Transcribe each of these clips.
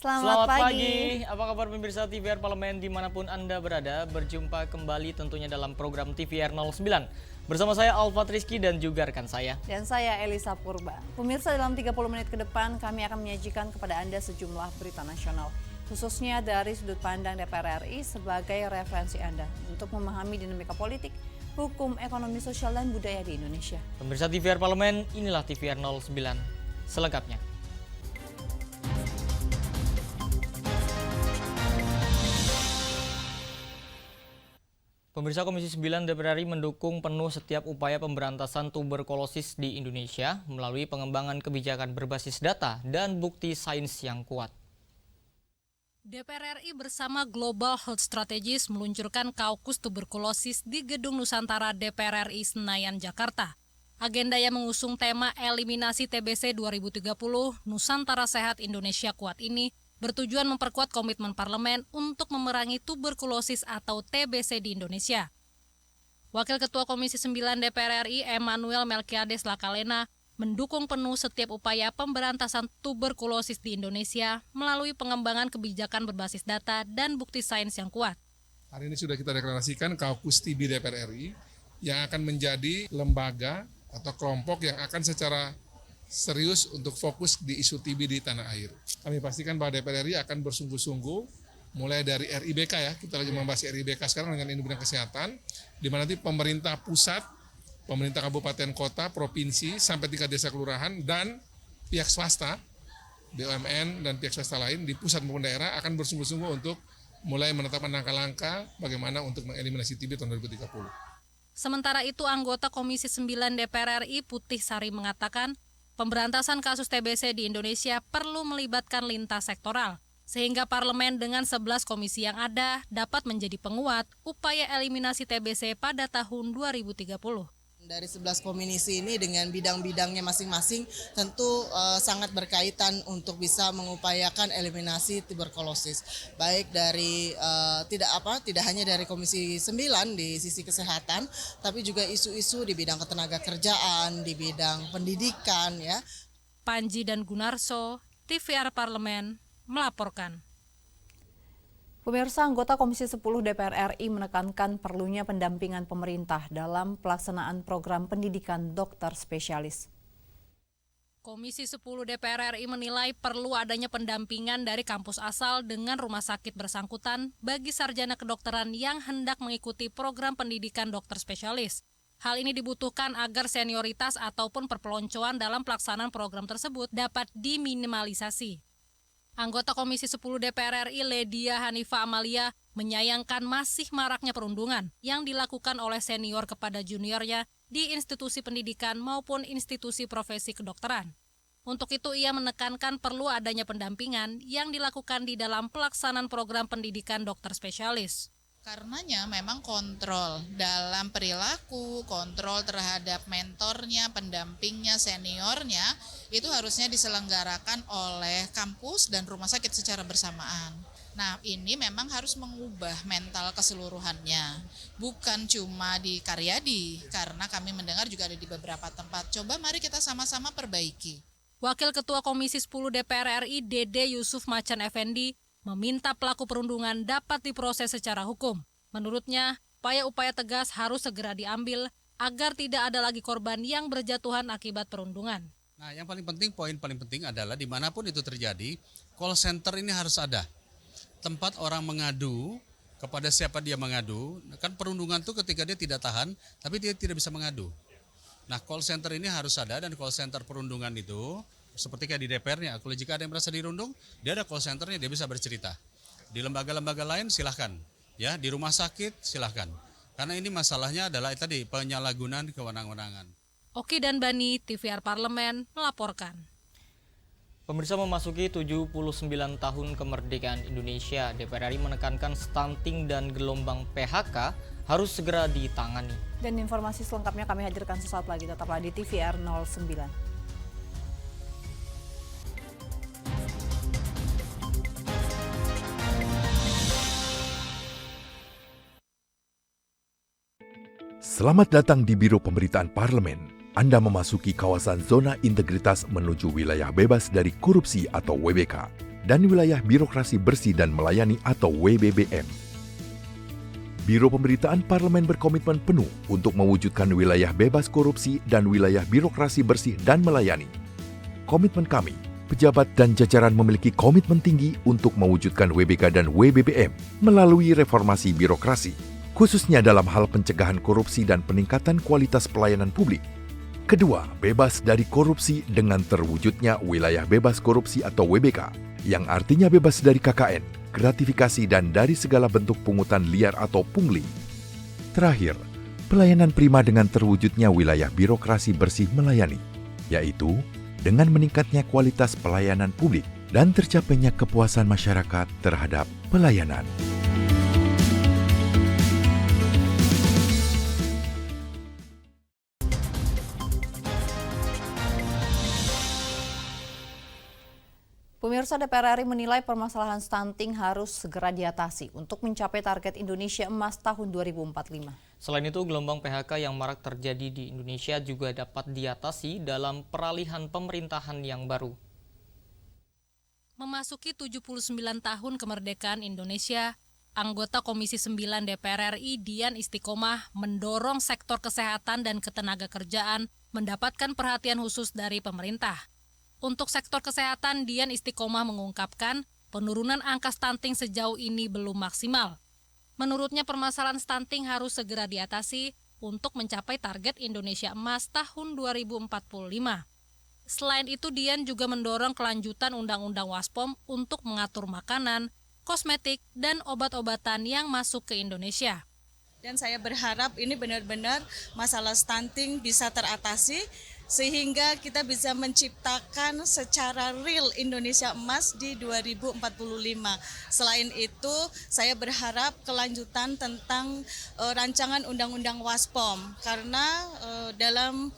Selamat pagi, apa kabar pemirsa TVR Parlemen dimanapun Anda berada. Berjumpa kembali tentunya dalam program TVR 09. Bersama saya Alfat Rizky dan juga rekan saya. Dan saya Elisa Purba. Pemirsa, dalam 30 menit ke depan kami akan menyajikan kepada Anda sejumlah berita nasional. Khususnya dari sudut pandang DPR RI sebagai referensi Anda untuk memahami dinamika politik, hukum, ekonomi, sosial, dan budaya di Indonesia. Pemirsa TVR Parlemen, inilah TVR 09 selengkapnya. Pemirsa, Komisi 9 DPR RI mendukung penuh setiap upaya pemberantasan tuberkulosis di Indonesia melalui pengembangan kebijakan berbasis data dan bukti sains yang kuat. DPR RI bersama Global Health Strategies meluncurkan Kaukus Tuberkulosis di Gedung Nusantara DPR RI Senayan, Jakarta. Agenda yang mengusung tema Eliminasi TBC 2030 Nusantara Sehat Indonesia Kuat ini bertujuan memperkuat komitmen parlemen untuk memerangi tuberkulosis atau TBC di Indonesia. Wakil Ketua Komisi 9 DPR RI Emmanuel Melkiades Lakalena mendukung penuh setiap upaya pemberantasan tuberkulosis di Indonesia melalui pengembangan kebijakan berbasis data dan bukti sains yang kuat. Hari ini sudah kita deklarasikan Kaukus TB DPR RI yang akan menjadi lembaga atau kelompok yang akan secara serius untuk fokus di isu TB di tanah air. Kami pastikan bahwa DPR RI akan bersungguh-sungguh mulai dari RIBK ya, kita lagi membahas RIBK sekarang dengan Bidang Kesehatan, di mana nanti pemerintah pusat, pemerintah kabupaten kota, provinsi, sampai tingkat desa kelurahan, dan pihak swasta, BUMN dan pihak swasta lain di pusat maupun daerah akan bersungguh-sungguh untuk mulai menetapkan langkah-langkah bagaimana untuk mengeliminasi TB tahun 2030. Sementara itu, anggota Komisi 9 DPR RI Putih Sari mengatakan, pemberantasan kasus TBC di Indonesia perlu melibatkan lintas sektoral, sehingga parlemen dengan 11 komisi yang ada dapat menjadi penguat upaya eliminasi TBC pada tahun 2030. Dari 11 komisi ini dengan bidang-bidangnya masing-masing tentu sangat berkaitan untuk bisa mengupayakan eliminasi tuberkulosis. Baik dari tidak hanya dari Komisi 9 di sisi kesehatan, tapi juga isu-isu di bidang ketenagakerjaan, di bidang pendidikan ya. Panji dan Gunarso, TVR Parlemen melaporkan. Pemirsa, anggota Komisi 10 DPR RI menekankan perlunya pendampingan pemerintah dalam pelaksanaan program pendidikan dokter spesialis. Komisi 10 DPR RI menilai perlu adanya pendampingan dari kampus asal dengan rumah sakit bersangkutan bagi sarjana kedokteran yang hendak mengikuti program pendidikan dokter spesialis. Hal ini dibutuhkan agar senioritas ataupun perpeloncoan dalam pelaksanaan program tersebut dapat diminimalisasi. Anggota Komisi 10 DPR RI Ledia Hanifa Amalia menyayangkan masih maraknya perundungan yang dilakukan oleh senior kepada juniornya di institusi pendidikan maupun institusi profesi kedokteran. Untuk itu ia menekankan perlu adanya pendampingan yang dilakukan di dalam pelaksanaan program pendidikan dokter spesialis. Karenanya memang kontrol dalam perilaku, kontrol terhadap mentornya, pendampingnya, seniornya, itu harusnya diselenggarakan oleh kampus dan rumah sakit secara bersamaan. Nah, ini memang harus mengubah mental keseluruhannya, bukan cuma di Karyadi, karena kami mendengar juga ada di beberapa tempat. Coba mari kita sama-sama perbaiki. Wakil Ketua Komisi 10 DPR RI Dede Yusuf Macan Effendi meminta pelaku perundungan dapat diproses secara hukum. Menurutnya, upaya-upaya tegas harus segera diambil agar tidak ada lagi korban yang berjatuhan akibat perundungan. Nah, yang poin paling penting adalah dimanapun itu terjadi, call center ini harus ada. Tempat orang mengadu kepada siapa dia mengadu. Kan perundungan itu ketika dia tidak tahan, tapi dia tidak bisa mengadu. Nah, call center ini harus ada, dan call center perundungan itu seperti kayak di DPR-nya, kalau jika ada yang merasa dirundung, dia ada call center-nya, dia bisa bercerita. Di lembaga-lembaga lain silahkan, ya, di rumah sakit silahkan. Karena ini masalahnya adalah tadi penyalahgunaan kewenangan-kewenangan. Oki dan Bani, TVR Parlemen melaporkan. Pemirsa, memasuki 79 tahun kemerdekaan Indonesia, DPR RI menekankan stunting dan gelombang PHK harus segera ditangani. Dan informasi selengkapnya kami hadirkan sesaat lagi, tetaplah di TVR 09. Selamat datang di Biro Pemberitaan Parlemen. Anda memasuki kawasan zona integritas menuju wilayah bebas dari korupsi atau WBK. dan Wilayah Birokrasi Bersih dan Melayani atau WBBM. Biro Pemberitaan Parlemen berkomitmen penuh untuk mewujudkan wilayah bebas korupsi dan wilayah birokrasi bersih dan melayani. Komitmen kami, pejabat dan jajaran memiliki komitmen tinggi untuk mewujudkan WBK dan WBBM melalui reformasi birokrasi, khususnya dalam hal pencegahan korupsi dan peningkatan kualitas pelayanan publik. Kedua, bebas dari korupsi dengan terwujudnya wilayah bebas korupsi atau WBK, yang artinya bebas dari KKN, gratifikasi dan dari segala bentuk pungutan liar atau pungli. Terakhir, pelayanan prima dengan terwujudnya wilayah birokrasi bersih melayani, yaitu dengan meningkatnya kualitas pelayanan publik dan tercapainya kepuasan masyarakat terhadap pelayanan. Pemirsa, DPR RI menilai permasalahan stunting harus segera diatasi untuk mencapai target Indonesia Emas tahun 2045. Selain itu, gelombang PHK yang marak terjadi di Indonesia juga dapat diatasi dalam peralihan pemerintahan yang baru. Memasuki 79 tahun kemerdekaan Indonesia, anggota Komisi 9 DPR RI Dian Istiqomah mendorong sektor kesehatan dan ketenagakerjaan mendapatkan perhatian khusus dari pemerintah. Untuk sektor kesehatan, Dian Istiqomah mengungkapkan penurunan angka stunting sejauh ini belum maksimal. Menurutnya permasalahan stunting harus segera diatasi untuk mencapai target Indonesia Emas tahun 2045. Selain itu, Dian juga mendorong kelanjutan Undang-Undang Waspom untuk mengatur makanan, kosmetik, dan obat-obatan yang masuk ke Indonesia. Dan saya berharap ini benar-benar masalah stunting bisa teratasi sehingga kita bisa menciptakan secara real Indonesia Emas di 2045. Selain itu, saya berharap kelanjutan tentang rancangan Undang-Undang Waspom karena dalam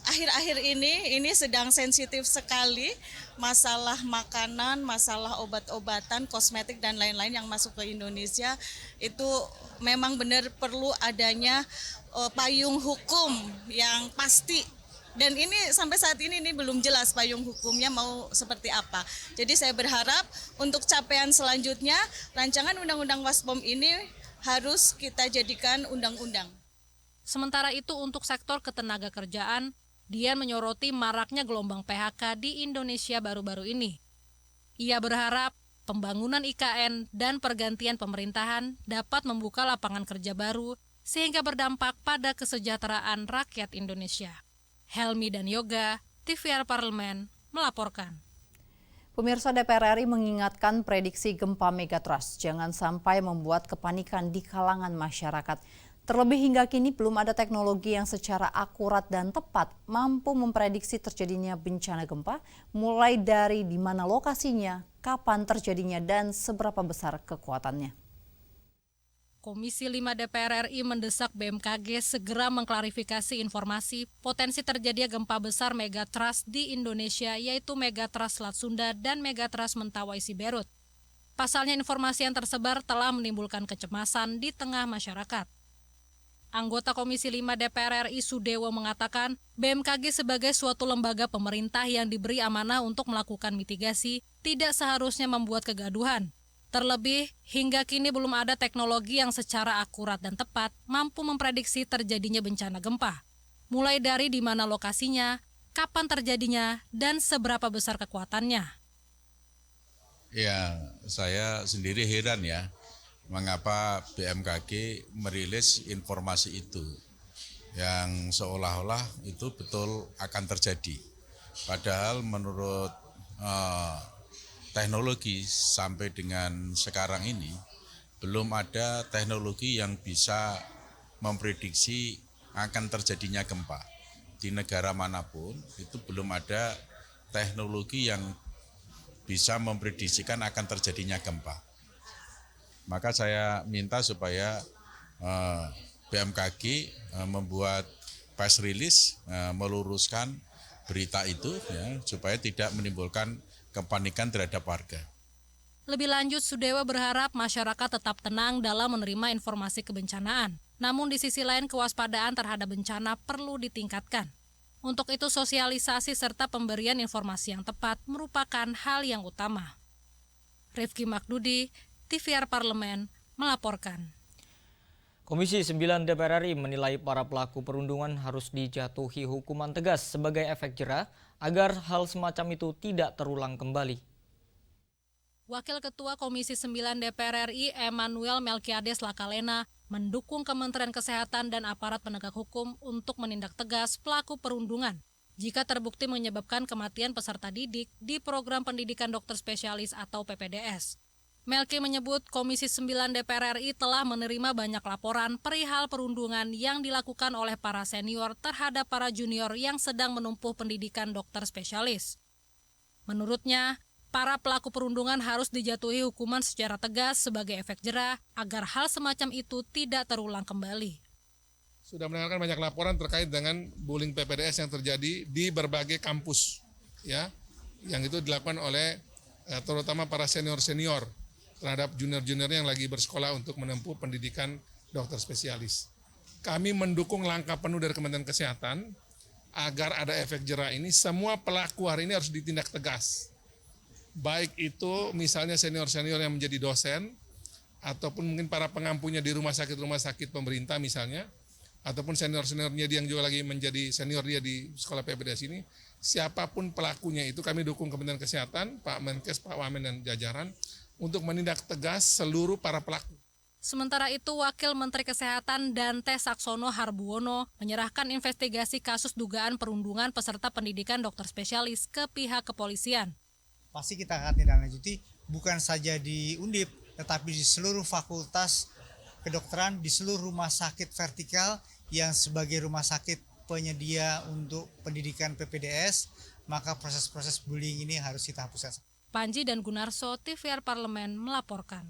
akhir-akhir ini sedang sensitif sekali masalah makanan, masalah obat-obatan, kosmetik dan lain-lain yang masuk ke Indonesia. Itu memang benar perlu adanya payung hukum yang pasti. Dan ini sampai saat ini belum jelas payung hukumnya mau seperti apa. Jadi saya berharap untuk capaian selanjutnya rancangan Undang-Undang Waspom ini harus kita jadikan undang-undang. Sementara itu untuk sektor ketenagakerjaan, Dian menyoroti maraknya gelombang PHK di Indonesia baru-baru ini. Ia berharap pembangunan IKN dan pergantian pemerintahan dapat membuka lapangan kerja baru sehingga berdampak pada kesejahteraan rakyat Indonesia. Helmi dan Yoga, TVR Parlemen, melaporkan. Pemirsa, DPR RI mengingatkan prediksi gempa megatrust jangan sampai membuat kepanikan di kalangan masyarakat. Terlebih hingga kini belum ada teknologi yang secara akurat dan tepat mampu memprediksi terjadinya bencana gempa, mulai dari di mana lokasinya, kapan terjadinya, dan seberapa besar kekuatannya. Komisi 5 DPR RI mendesak BMKG segera mengklarifikasi informasi potensi terjadinya gempa besar megatrust di Indonesia, yaitu megatrust Selat Sunda dan megatrust Mentawai Siberut. Pasalnya informasi yang tersebar telah menimbulkan kecemasan di tengah masyarakat. Anggota Komisi 5 DPR RI Sudewo mengatakan BMKG sebagai suatu lembaga pemerintah yang diberi amanah untuk melakukan mitigasi tidak seharusnya membuat kegaduhan. Terlebih, hingga kini belum ada teknologi yang secara akurat dan tepat mampu memprediksi terjadinya bencana gempa. Mulai dari di mana lokasinya, kapan terjadinya, dan seberapa besar kekuatannya. Ya, saya sendiri heran ya. Mengapa BMKG merilis informasi itu yang seolah-olah itu betul akan terjadi. Padahal menurut teknologi sampai dengan sekarang ini belum ada teknologi yang bisa memprediksi akan terjadinya gempa. Di negara manapun itu belum ada teknologi yang bisa memprediksikan akan terjadinya gempa. Maka saya minta supaya BMKG membuat press release meluruskan berita itu ya, supaya tidak menimbulkan kepanikan terhadap warga. Lebih lanjut, Sudewo berharap masyarakat tetap tenang dalam menerima informasi kebencanaan. Namun di sisi lain kewaspadaan terhadap bencana perlu ditingkatkan. Untuk itu sosialisasi serta pemberian informasi yang tepat merupakan hal yang utama. Rifki Makdudi, TVR Parlemen, melaporkan. Komisi 9 DPR RI menilai para pelaku perundungan harus dijatuhi hukuman tegas sebagai efek jera agar hal semacam itu tidak terulang kembali. Wakil Ketua Komisi 9 DPR RI Emmanuel Melkiades Lakalena mendukung Kementerian Kesehatan dan aparat penegak hukum untuk menindak tegas pelaku perundungan jika terbukti menyebabkan kematian peserta didik di program pendidikan dokter spesialis atau PPDS. Melki menyebut Komisi 9 DPR RI telah menerima banyak laporan perihal perundungan yang dilakukan oleh para senior terhadap para junior yang sedang menempuh pendidikan dokter spesialis. Menurutnya, para pelaku perundungan harus dijatuhi hukuman secara tegas sebagai efek jera agar hal semacam itu tidak terulang kembali. Sudah mendengarkan banyak laporan terkait dengan bullying PPDS yang terjadi di berbagai kampus, ya, yang itu dilakukan oleh terutama para senior-senior terhadap junior-junior yang lagi bersekolah untuk menempuh pendidikan dokter spesialis. Kami mendukung langkah penuh dari Kementerian Kesehatan agar ada efek jera ini. Semua pelaku hari ini harus ditindak tegas. Baik itu misalnya senior-senior yang menjadi dosen, ataupun mungkin para pengampunya di rumah sakit pemerintah misalnya, ataupun senior-seniornya yang juga lagi menjadi senior dia di sekolah PPDS ini, siapapun pelakunya itu kami dukung Kementerian Kesehatan, Pak Menkes, Pak Wamen dan jajaran untuk menindak tegas seluruh para pelaku. Sementara itu, Wakil Menteri Kesehatan Dante Saxono Harbuono menyerahkan investigasi kasus dugaan perundungan peserta pendidikan dokter spesialis ke pihak kepolisian. Pasti kita akan tindak lanjuti bukan saja di Undip, tetapi di seluruh fakultas kedokteran, di seluruh rumah sakit vertikal yang sebagai rumah sakit penyedia untuk pendidikan PPDS, maka proses-proses bullying ini harus kita hapuskan. Panji dan Gunarso, TVR Parlemen melaporkan.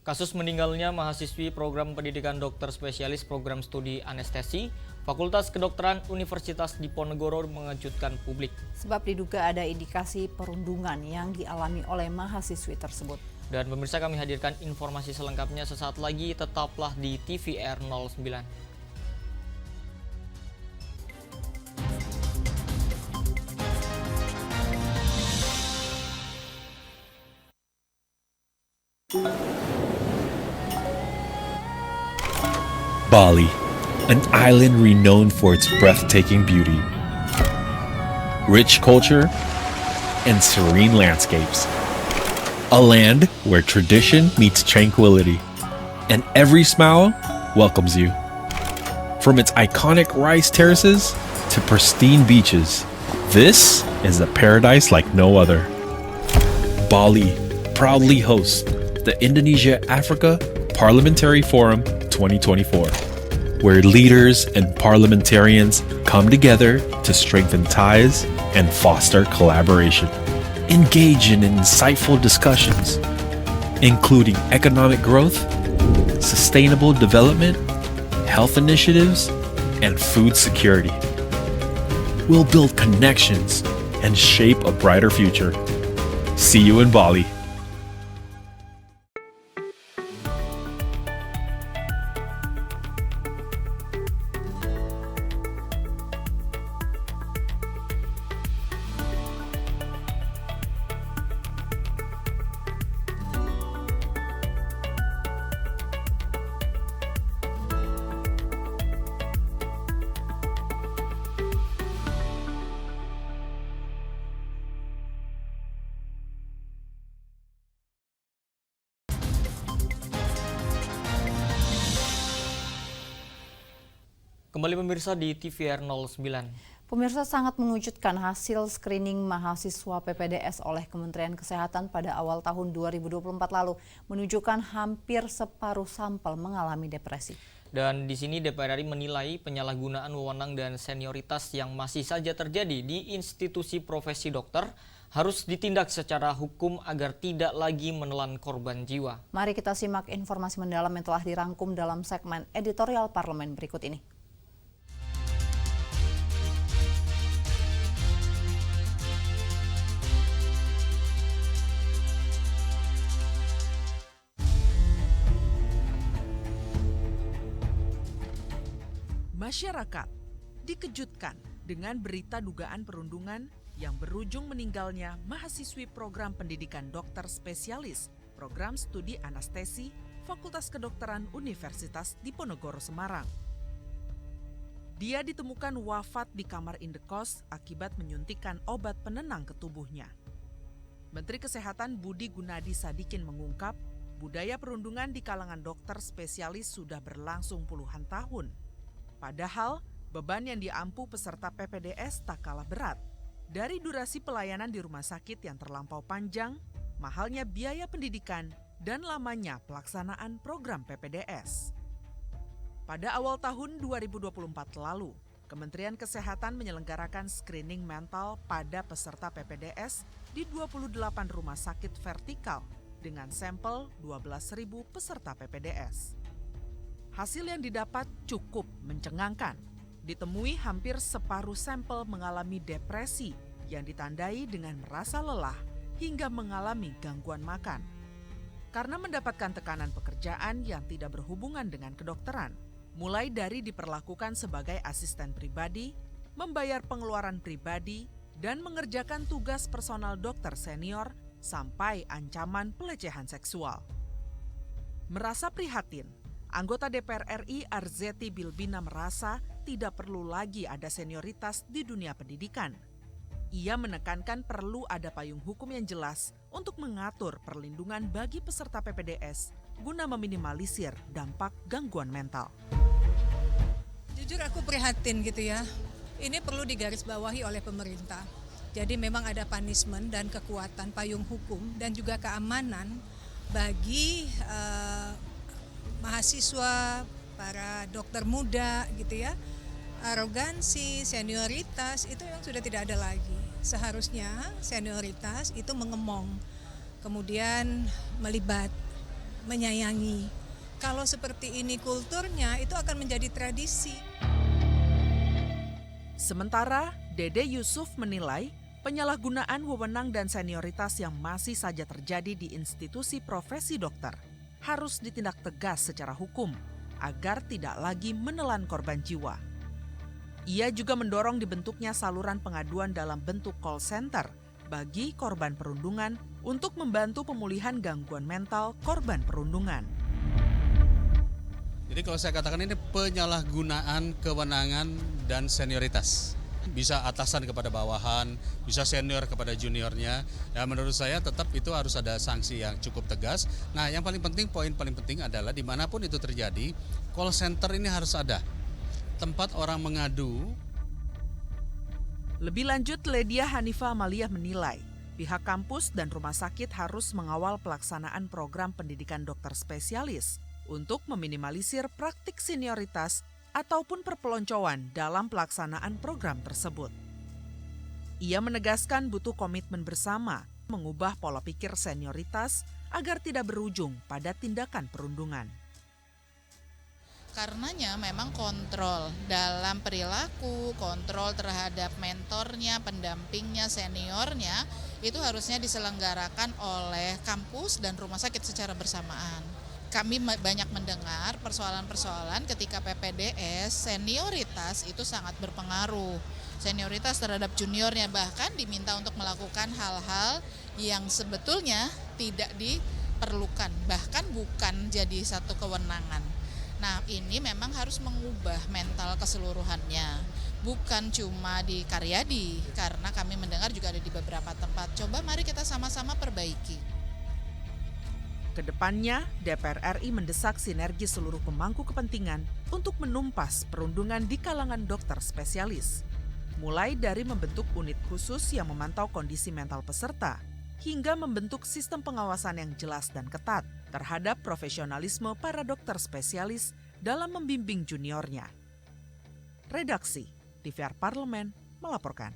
Kasus meninggalnya mahasiswi program pendidikan dokter spesialis program studi anestesi Fakultas Kedokteran Universitas Diponegoro mengejutkan publik. Sebab diduga ada indikasi perundungan yang dialami oleh mahasiswi tersebut. Dan pemirsa, kami hadirkan informasi selengkapnya sesaat lagi, tetaplah di TVR 09. Bali, an island renowned for its breathtaking beauty, rich culture, and serene landscapes. A land where tradition meets tranquility, and every smile welcomes you. From its iconic rice terraces to pristine beaches, this is a paradise like no other. Bali proudly hosts the Indonesia-Africa Parliamentary Forum 2024, where leaders and parliamentarians come together to strengthen ties and foster collaboration. Engage in insightful discussions, including economic growth, sustainable development, health initiatives, and food security. We'll build connections and shape a brighter future. See you in Bali. Kembali pemirsa di TVR 09. Pemirsa, sangat mengejutkan hasil screening mahasiswa PPDS oleh Kementerian Kesehatan pada awal tahun 2024 lalu menunjukkan hampir separuh sampel mengalami depresi. Dan di sini DPR RI menilai penyalahgunaan wewenang dan senioritas yang masih saja terjadi di institusi profesi dokter harus ditindak secara hukum agar tidak lagi menelan korban jiwa. Mari kita simak informasi mendalam yang telah dirangkum dalam segmen editorial Parlemen berikut ini. Masyarakat dikejutkan dengan berita dugaan perundungan yang berujung meninggalnya mahasiswi program pendidikan dokter spesialis program studi anestesi Fakultas Kedokteran Universitas Diponegoro Semarang. Dia ditemukan wafat di kamar indekos akibat menyuntikkan obat penenang ke tubuhnya. Menteri Kesehatan Budi Gunadi Sadikin mengungkap, budaya perundungan di kalangan dokter spesialis sudah berlangsung puluhan tahun. Padahal, beban yang diampu peserta PPDS tak kalah berat. Dari durasi pelayanan di rumah sakit yang terlampau panjang, mahalnya biaya pendidikan, dan lamanya pelaksanaan program PPDS. Pada awal tahun 2024 lalu, Kementerian Kesehatan menyelenggarakan screening mental pada peserta PPDS di 28 rumah sakit vertikal dengan sampel 12.000 peserta PPDS. Hasil yang didapat cukup mencengangkan. Ditemui hampir separuh sampel mengalami depresi yang ditandai dengan merasa lelah hingga mengalami gangguan makan. Karena mendapatkan tekanan pekerjaan yang tidak berhubungan dengan kedokteran, mulai dari diperlakukan sebagai asisten pribadi, membayar pengeluaran pribadi, dan mengerjakan tugas personal dokter senior sampai ancaman pelecehan seksual. Merasa prihatin, anggota DPR RI Arzetti Bilbina merasa tidak perlu lagi ada senioritas di dunia pendidikan. Ia menekankan perlu ada payung hukum yang jelas untuk mengatur perlindungan bagi peserta PPDS guna meminimalisir dampak gangguan mental. Jujur aku prihatin gitu ya. Ini perlu digarisbawahi oleh pemerintah. Jadi memang ada punishment dan kekuatan payung hukum dan juga keamanan bagi mahasiswa, para dokter muda gitu ya. Arogansi, senioritas itu yang sudah tidak ada lagi. Seharusnya senioritas itu mengemong, kemudian melibat, menyayangi. Kalau seperti ini kulturnya itu akan menjadi tradisi. Sementara Dede Yusuf menilai penyalahgunaan wewenang dan senioritas yang masih saja terjadi di institusi profesi dokter harus ditindak tegas secara hukum agar tidak lagi menelan korban jiwa. Ia juga mendorong dibentuknya saluran pengaduan dalam bentuk call center bagi korban perundungan untuk membantu pemulihan gangguan mental korban perundungan. Jadi kalau saya katakan ini penyalahgunaan kewenangan dan senioritas. Bisa atasan kepada bawahan, bisa senior kepada juniornya. Ya menurut saya tetap itu harus ada sanksi yang cukup tegas. Nah yang paling penting, poin paling penting adalah dimanapun itu terjadi, call center ini harus ada. Tempat orang mengadu. Lebih lanjut, Ledia Hanifa Amaliyah menilai pihak kampus dan rumah sakit harus mengawal pelaksanaan program pendidikan dokter spesialis untuk meminimalisir praktik senioritas ataupun perpeloncoan dalam pelaksanaan program tersebut. Ia menegaskan butuh komitmen bersama mengubah pola pikir senioritas agar tidak berujung pada tindakan perundungan. Karenanya memang kontrol dalam perilaku, kontrol terhadap mentornya, pendampingnya, seniornya, itu harusnya diselenggarakan oleh kampus dan rumah sakit secara bersamaan. Kami banyak mendengar persoalan-persoalan ketika PPDS, senioritas itu sangat berpengaruh. Senioritas terhadap juniornya bahkan diminta untuk melakukan hal-hal yang sebetulnya tidak diperlukan, bahkan bukan jadi satu kewenangan. Nah ini memang harus mengubah mental keseluruhannya, bukan cuma di Karyadi, karena kami mendengar juga ada di beberapa tempat. Coba mari kita sama-sama perbaiki. Kedepannya, DPR RI mendesak sinergi seluruh pemangku kepentingan untuk menumpas perundungan di kalangan dokter spesialis. Mulai dari membentuk unit khusus yang memantau kondisi mental peserta, hingga membentuk sistem pengawasan yang jelas dan ketat terhadap profesionalisme para dokter spesialis dalam membimbing juniornya. Redaksi TVR Parlemen melaporkan.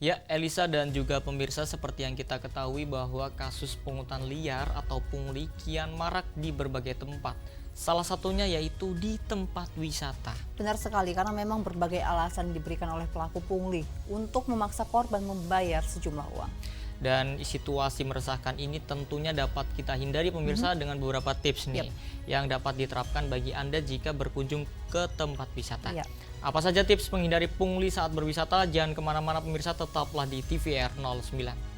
Ya, Elisa dan juga pemirsa, seperti yang kita ketahui bahwa kasus pungutan liar atau pungli kian marak di berbagai tempat. Salah satunya yaitu di tempat wisata. Benar sekali, karena memang berbagai alasan diberikan oleh pelaku pungli untuk memaksa korban membayar sejumlah uang. Dan situasi meresahkan ini tentunya dapat kita hindari pemirsa dengan beberapa tips nih yang dapat diterapkan bagi Anda jika berkunjung ke tempat wisata. Apa saja tips menghindari pungli saat berwisata? Jangan kemana-mana pemirsa, tetaplah di TVR 09.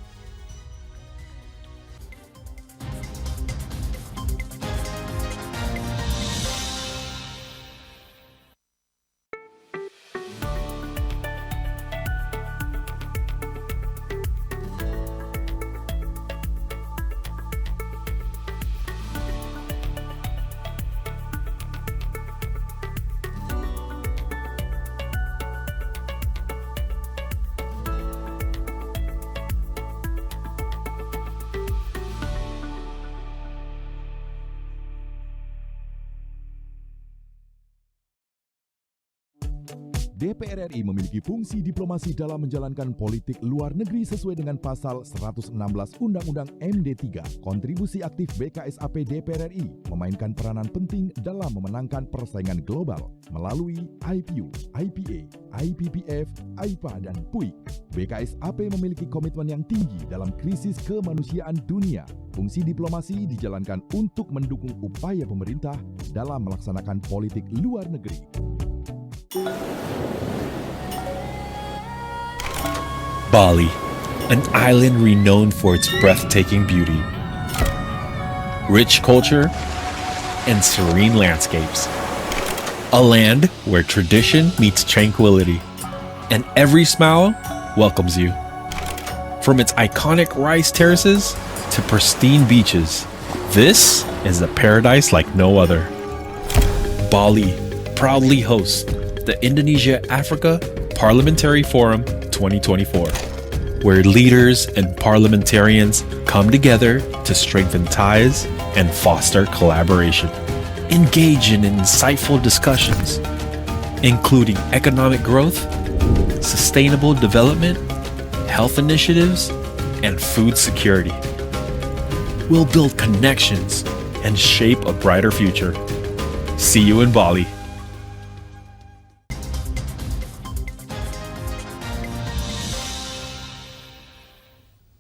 DPR RI memiliki fungsi diplomasi dalam menjalankan politik luar negeri sesuai dengan pasal 116 Undang-Undang MD 3. Kontribusi aktif BKSAP DPR RI memainkan peranan penting dalam memenangkan persaingan global melalui IPU, IPA, IPPF, IPA, dan PUIK. BKSAP memiliki komitmen yang tinggi dalam krisis kemanusiaan dunia. Fungsi diplomasi dijalankan untuk mendukung upaya pemerintah dalam melaksanakan politik luar negeri. Bali, an island renowned for its breathtaking beauty, rich culture, and serene landscapes. A land where tradition meets tranquility, and every smile welcomes you. From its iconic rice terraces to pristine beaches, this is a paradise like no other. Bali proudly hosts the Indonesia-Africa Parliamentary Forum 2024, where leaders and parliamentarians come together to strengthen ties and foster collaboration. Engage in insightful discussions, including economic growth, sustainable development, health initiatives, and food security. We'll build connections and shape a brighter future. See you in Bali.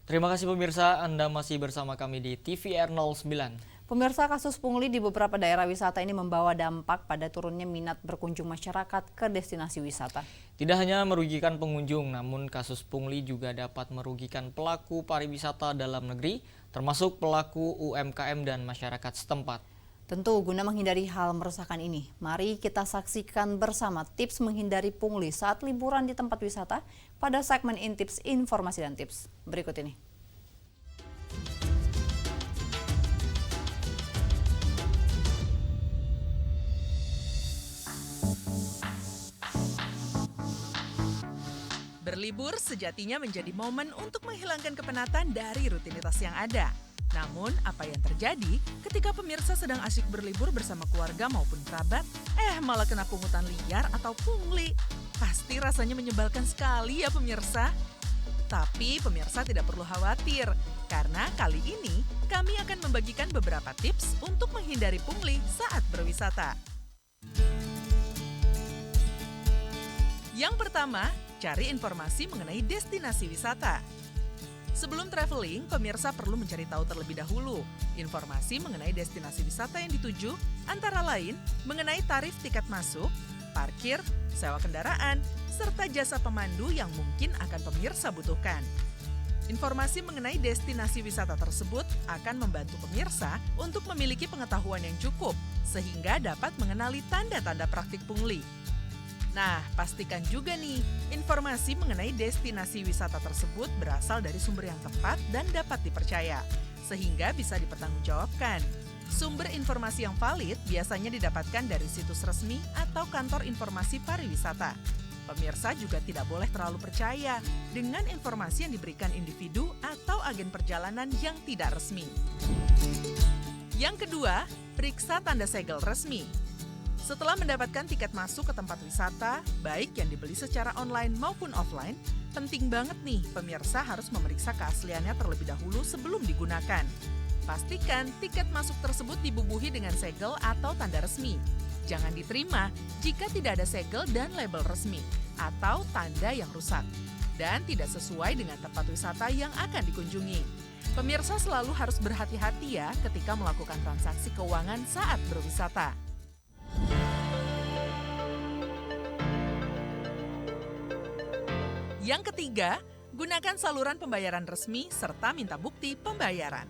Terima kasih pemirsa, Anda masih bersama kami di TVR 09. Pemirsa, kasus pungli di beberapa daerah wisata ini membawa dampak pada turunnya minat berkunjung masyarakat ke destinasi wisata. Tidak hanya merugikan pengunjung, namun kasus pungli juga dapat merugikan pelaku pariwisata dalam negeri, termasuk pelaku UMKM dan masyarakat setempat. Tentu guna menghindari hal meresahkan ini, mari kita saksikan bersama tips menghindari pungli saat liburan di tempat wisata pada segmen Intips Informasi dan Tips berikut ini. Berlibur sejatinya menjadi momen untuk menghilangkan kepenatan dari rutinitas yang ada. Namun, apa yang terjadi ketika pemirsa sedang asyik berlibur bersama keluarga maupun kerabat, malah kena pungutan liar atau pungli? Pasti rasanya menyebalkan sekali ya pemirsa. Tapi pemirsa tidak perlu khawatir, karena kali ini kami akan membagikan beberapa tips untuk menghindari pungli saat berwisata. Yang pertama, cari informasi mengenai destinasi wisata. Sebelum traveling, pemirsa perlu mencari tahu terlebih dahulu informasi mengenai destinasi wisata yang dituju, antara lain mengenai tarif tiket masuk, parkir, sewa kendaraan, serta jasa pemandu yang mungkin akan pemirsa butuhkan. Informasi mengenai destinasi wisata tersebut akan membantu pemirsa untuk memiliki pengetahuan yang cukup, sehingga dapat mengenali tanda-tanda praktik pungli. Nah, pastikan juga nih, informasi mengenai destinasi wisata tersebut berasal dari sumber yang tepat dan dapat dipercaya, sehingga bisa dipertanggungjawabkan. Sumber informasi yang valid biasanya didapatkan dari situs resmi atau kantor informasi pariwisata. Pemirsa juga tidak boleh terlalu percaya dengan informasi yang diberikan individu atau agen perjalanan yang tidak resmi. Yang kedua, periksa tanda segel resmi. Setelah mendapatkan tiket masuk ke tempat wisata, baik yang dibeli secara online maupun offline, penting banget nih pemirsa harus memeriksa keasliannya terlebih dahulu sebelum digunakan. Pastikan tiket masuk tersebut dibubuhi dengan segel atau tanda resmi. Jangan diterima jika tidak ada segel dan label resmi atau tanda yang rusak. dan tidak sesuai dengan tempat wisata yang akan dikunjungi. Pemirsa selalu harus berhati-hati ya ketika melakukan transaksi keuangan saat berwisata. Yang ketiga, gunakan saluran pembayaran resmi serta minta bukti pembayaran.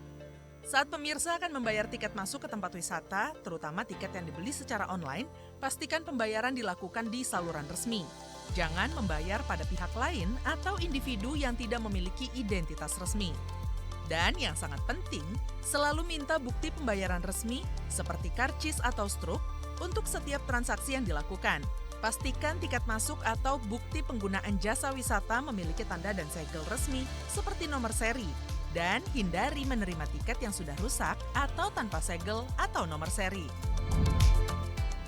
Saat pemirsa akan membayar tiket masuk ke tempat wisata, terutama tiket yang dibeli secara online, pastikan pembayaran dilakukan di saluran resmi. Jangan membayar pada pihak lain atau individu yang tidak memiliki identitas resmi. Dan yang sangat penting, selalu minta bukti pembayaran resmi seperti karcis atau struk untuk setiap transaksi yang dilakukan. Pastikan tiket masuk atau bukti penggunaan jasa wisata memiliki tanda dan segel resmi seperti nomor seri, dan hindari menerima tiket yang sudah rusak atau tanpa segel atau nomor seri.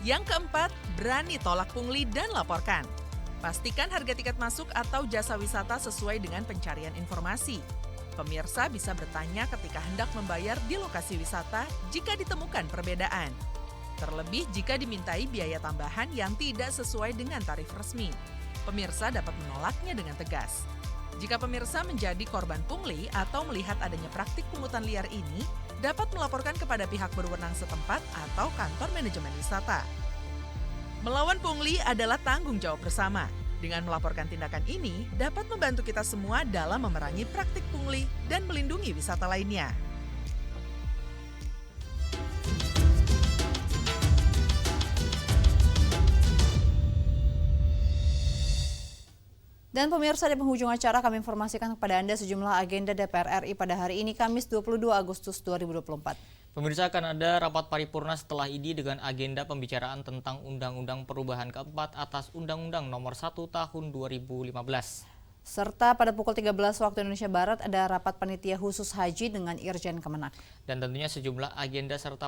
Yang keempat, berani tolak pungli dan laporkan. Pastikan harga tiket masuk atau jasa wisata sesuai dengan pencarian informasi. Pemirsa bisa bertanya ketika hendak membayar di lokasi wisata jika ditemukan perbedaan. Terlebih jika dimintai biaya tambahan yang tidak sesuai dengan tarif resmi. Pemirsa dapat menolaknya dengan tegas. Jika pemirsa menjadi korban pungli atau melihat adanya praktik pungutan liar ini, dapat melaporkan kepada pihak berwenang setempat atau kantor manajemen wisata. Melawan pungli adalah tanggung jawab bersama. Dengan melaporkan tindakan ini, dapat membantu kita semua dalam memerangi praktik pungli dan melindungi wisata lainnya. Dan pemirsa, di penghujung acara kami informasikan kepada Anda sejumlah agenda DPR RI pada hari ini Kamis 22 Agustus 2024. Pemirsa, akan ada rapat paripurna setelah ini dengan agenda pembicaraan tentang Undang-Undang Perubahan keempat atas Undang-Undang Nomor 1 Tahun 2015. Serta pada pukul 13 waktu Indonesia Barat ada rapat panitia khusus haji dengan Irjen Kemenak. Dan tentunya sejumlah agenda serta